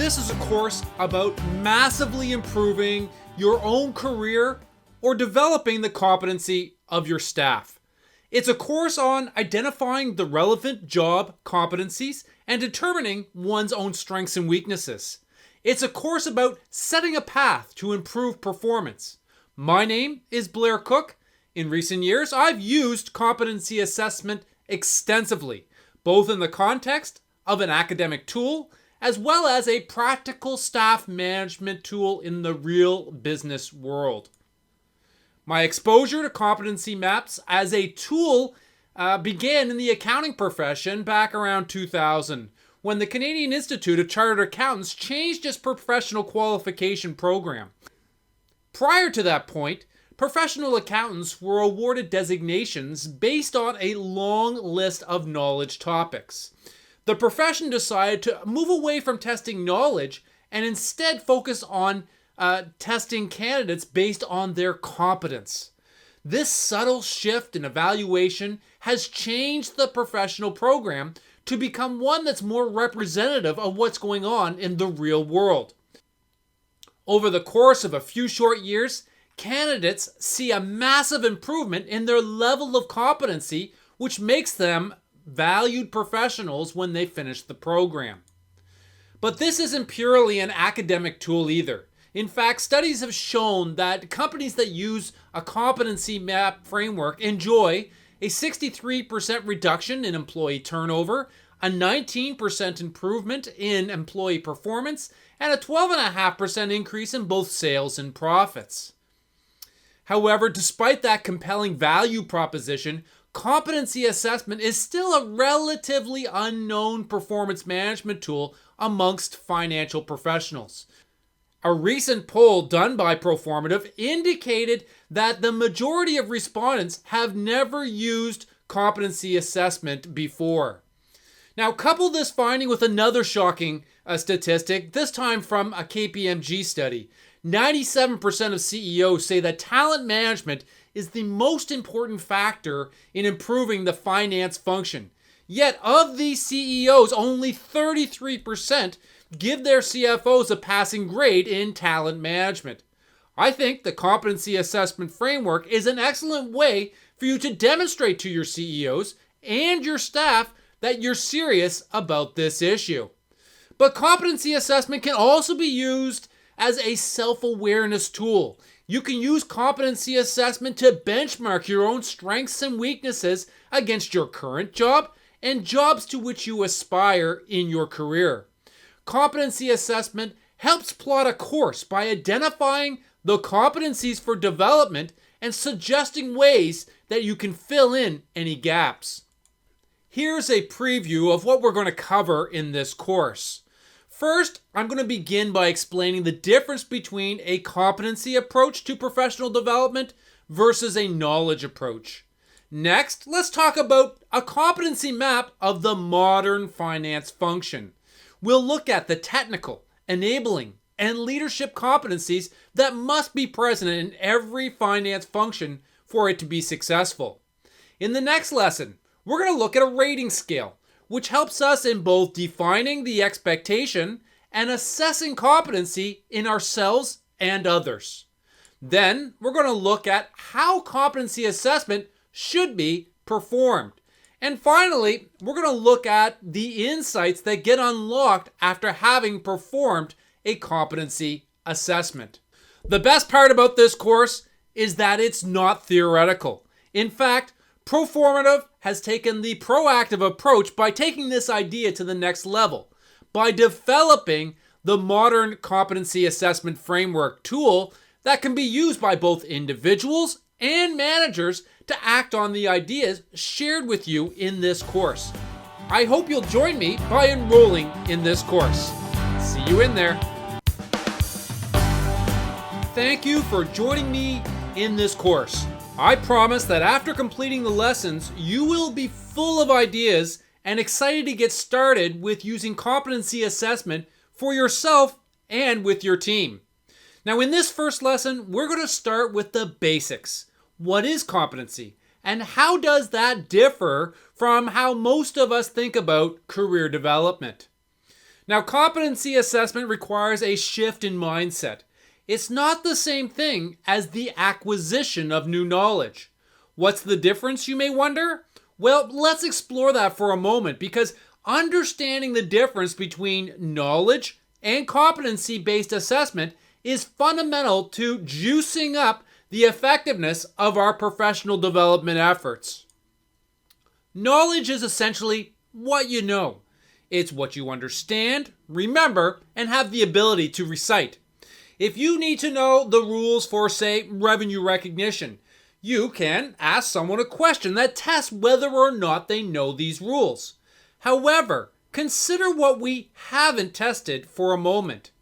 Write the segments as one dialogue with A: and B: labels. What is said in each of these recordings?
A: this is a course about massively improving your own career or developing the competency of your staff. It's a course on identifying the relevant job competencies and determining one's own strengths and weaknesses. It's a course about setting a path to improve performance. My name is Blair Cook. In recent years, I've used competency assessment extensively, both in the context of an academic tool as well as a practical staff management tool in the real business world. My exposure to competency maps as a tool began in the accounting profession back around 2000, when the Canadian Institute of Chartered Accountants changed its professional qualification program. Prior to that point, professional accountants were awarded designations based on a long list of knowledge topics. The profession decided to move away from testing knowledge and instead focus on testing candidates based on their competence. This subtle shift in evaluation has changed the professional program to become one that's more representative of what's going on in the real world. Over the course of a few short years, candidates see a massive improvement in their level of competency, which makes them valued professionals when they finish the program. But this isn't purely an academic tool either. In fact, studies have shown that companies that use a competency map framework enjoy a 63% reduction in employee turnover, a 19% improvement in employee performance, and a 12.5% increase in both sales and profits. However, despite that compelling value proposition, competency assessment is still a relatively unknown performance management tool amongst financial professionals. A recent poll done by Proformative indicated that the majority of respondents have never used competency assessment before. Now, couple this finding with another shocking statistic, this time from a KPMG study. 97% of CEOs say that talent management is the most important factor in improving the finance function. Yet, of these CEOs, only 33% give their CFOs a passing grade in talent management. I think the competency assessment framework is an excellent way for you to demonstrate to your CEOs and your staff that you're serious about this issue. But competency assessment can also be used as a self-awareness tool. You can use competency assessment to benchmark your own strengths and weaknesses against your current job and jobs to which you aspire in your career. Competency assessment helps plot a course by identifying the competencies for development and suggesting ways that you can fill in any gaps. Here's a preview of what we're going to cover in this course. First, I'm going to begin by explaining the difference between a competency approach to professional development versus a knowledge approach. Next, let's talk about a competency map of the modern finance function. We'll look at the technical, enabling, and leadership competencies that must be present in every finance function for it to be successful. In the next lesson, we're going to look at a rating scale, which helps us in both defining the expectation and assessing competency in ourselves and others. Then, we're going to look at how competency assessment should be performed. And finally, we're going to look at the insights that get unlocked after having performed a competency assessment. The best part about this course is that it's not theoretical. In fact, Proformative has taken the proactive approach by taking this idea to the next level, by developing the modern competency assessment framework tool that can be used by both individuals and managers to act on the ideas shared with you in this course. I hope you'll join me by enrolling in this course. See you in there. Thank you for joining me in this course. I promise that after completing the lessons, you will be full of ideas and excited to get started with using competency assessment for yourself and with your team. Now, in this first lesson, we're going to start with the basics. What is competency? And how does that differ from how most of us think about career development? Now, competency assessment requires a shift in mindset. It's not the same thing as the acquisition of new knowledge. What's the difference, you may wonder? Well, let's explore that for a moment, because understanding the difference between knowledge and competency-based assessment is fundamental to juicing up the effectiveness of our professional development efforts. Knowledge is essentially what you know. It's what you understand, remember, and have the ability to recite. If you need to know the rules for, say, revenue recognition, you can ask someone a question that tests whether or not they know these rules. However, consider what we haven't tested for a moment.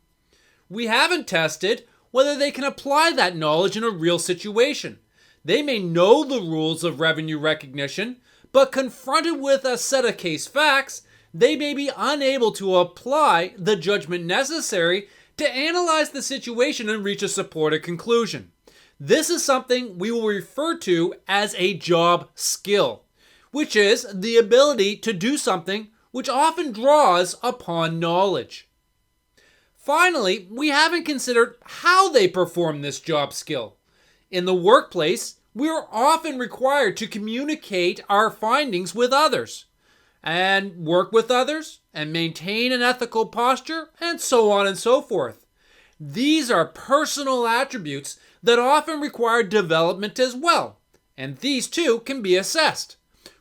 A: We haven't tested whether they can apply that knowledge in a real situation. They may know the rules of revenue recognition, but confronted with a set of case facts, they may be unable to apply the judgment necessary to analyze the situation and reach a supported conclusion. This is something we will refer to as a job skill, which is the ability to do something which often draws upon knowledge. Finally, we haven't considered how they perform this job skill. In the workplace, we are often required to communicate our findings with others, and work with others, and maintain an ethical posture, and so on and so forth. These are personal attributes that often require development as well, and these too can be assessed.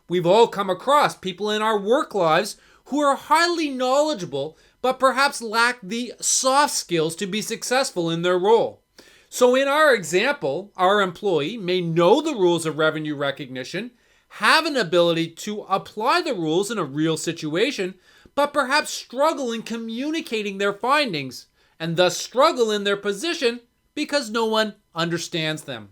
A: We've all come across people in our work lives who are highly knowledgeable, but perhaps lack the soft skills to be successful in their role. So in our example, our employee may know the rules of revenue recognition, have an ability to apply the rules in a real situation, but perhaps struggle in communicating their findings, and thus struggle in their position because no one understands them.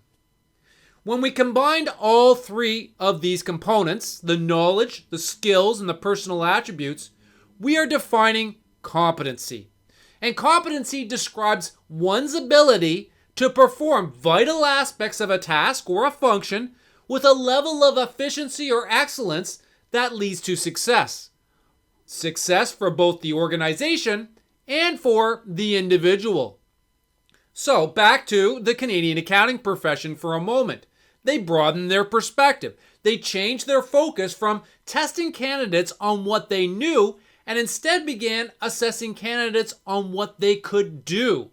A: When we combined all three of these components, the knowledge, the skills, and the personal attributes, we are defining competency. And competency describes one's ability to perform vital aspects of a task or a function with a level of efficiency or excellence that leads to success. Success for both the organization and for the individual. So back to the Canadian accounting profession for a moment. They broadened their perspective. They changed their focus from testing candidates on what they knew and instead began assessing candidates on what they could do.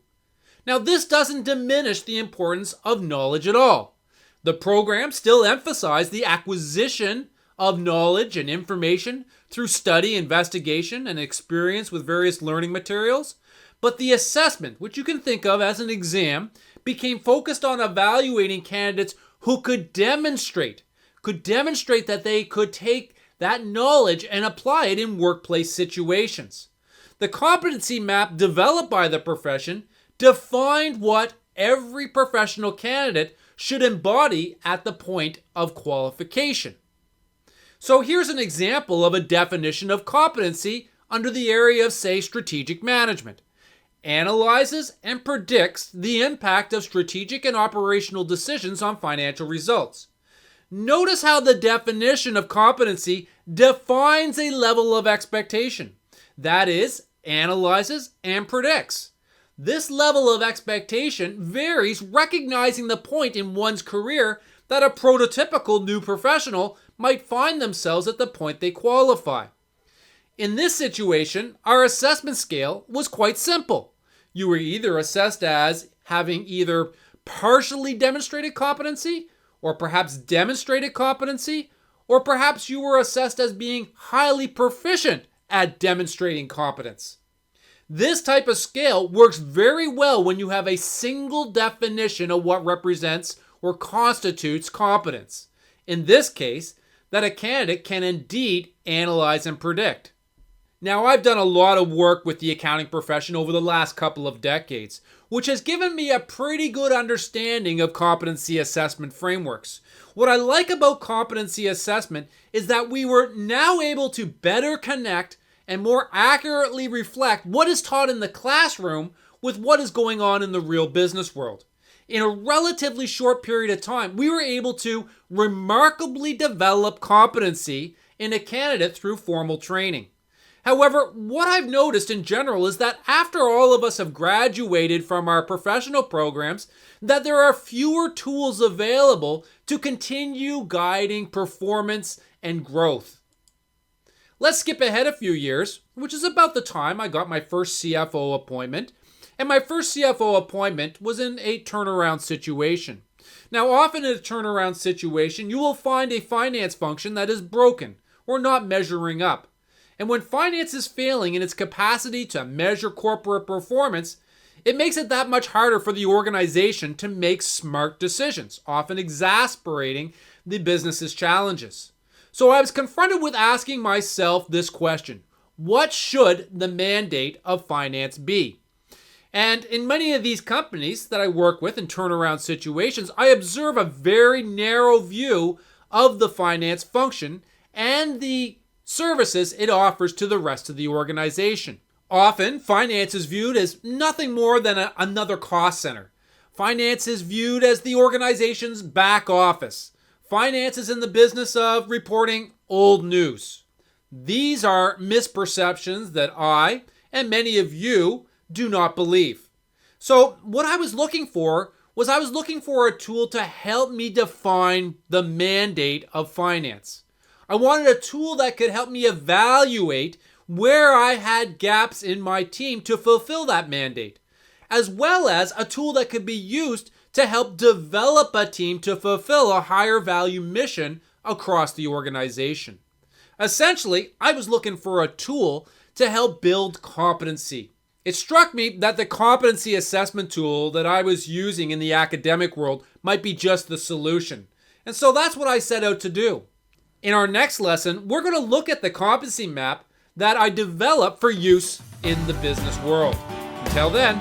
A: Now, this doesn't diminish the importance of knowledge at all. The program still emphasized the acquisition of knowledge and information through study, investigation, and experience with various learning materials. But the assessment, which you can think of as an exam, became focused on evaluating candidates who could demonstrate that they could take that knowledge and apply it in workplace situations. The competency map developed by the profession defined what every professional candidate should embody at the point of qualification. So here's an example of a definition of competency under the area of, say, strategic management. Analyzes and predicts the impact of strategic and operational decisions on financial results. Notice how the definition of competency defines a level of expectation. That is, analyzes and predicts. This level of expectation varies, recognizing the point in one's career that a prototypical new professional might find themselves at the point they qualify. In this situation, our assessment scale was quite simple. You were either assessed as having either partially demonstrated competency, or perhaps demonstrated competency, or perhaps you were assessed as being highly proficient at demonstrating competence. This type of scale works very well when you have a single definition of what represents or constitutes competence. In this case, that a candidate can indeed analyze and predict. Now, I've done a lot of work with the accounting profession over the last couple of decades, which has given me a pretty good understanding of competency assessment frameworks. What I like about competency assessment is that we were now able to better connect and more accurately reflect what is taught in the classroom with what is going on in the real business world. In a relatively short period of time, we were able to remarkably develop competency in a candidate through formal training. However, what I've noticed in general is that after all of us have graduated from our professional programs, that there are fewer tools available to continue guiding performance and growth. Let's skip ahead a few years, which is about the time I got my first CFO appointment. And my first CFO appointment was in a turnaround situation. Now, often in a turnaround situation, you will find a finance function that is broken or not measuring up. And when finance is failing in its capacity to measure corporate performance, it makes it that much harder for the organization to make smart decisions, often exasperating the business's challenges. So I was confronted with asking myself this question: what should the mandate of finance be? And in many of these companies that I work with in turnaround situations, I observe a very narrow view of the finance function and the services it offers to the rest of the organization. Often, finance is viewed as nothing more than another cost center. Finance is viewed as the organization's back office. Finance is in the business of reporting old news. These are misperceptions that I and many of you do not believe. So what I was looking for was a tool to help me define the mandate of finance. I wanted a tool that could help me evaluate where I had gaps in my team to fulfill that mandate, as well as a tool that could be used to help develop a team to fulfill a higher value mission across the organization. Essentially, I was looking for a tool to help build competency. It struck me that the competency assessment tool that I was using in the academic world might be just the solution. And so that's what I set out to do. In our next lesson, we're going to look at the competency map that I developed for use in the business world. Until then,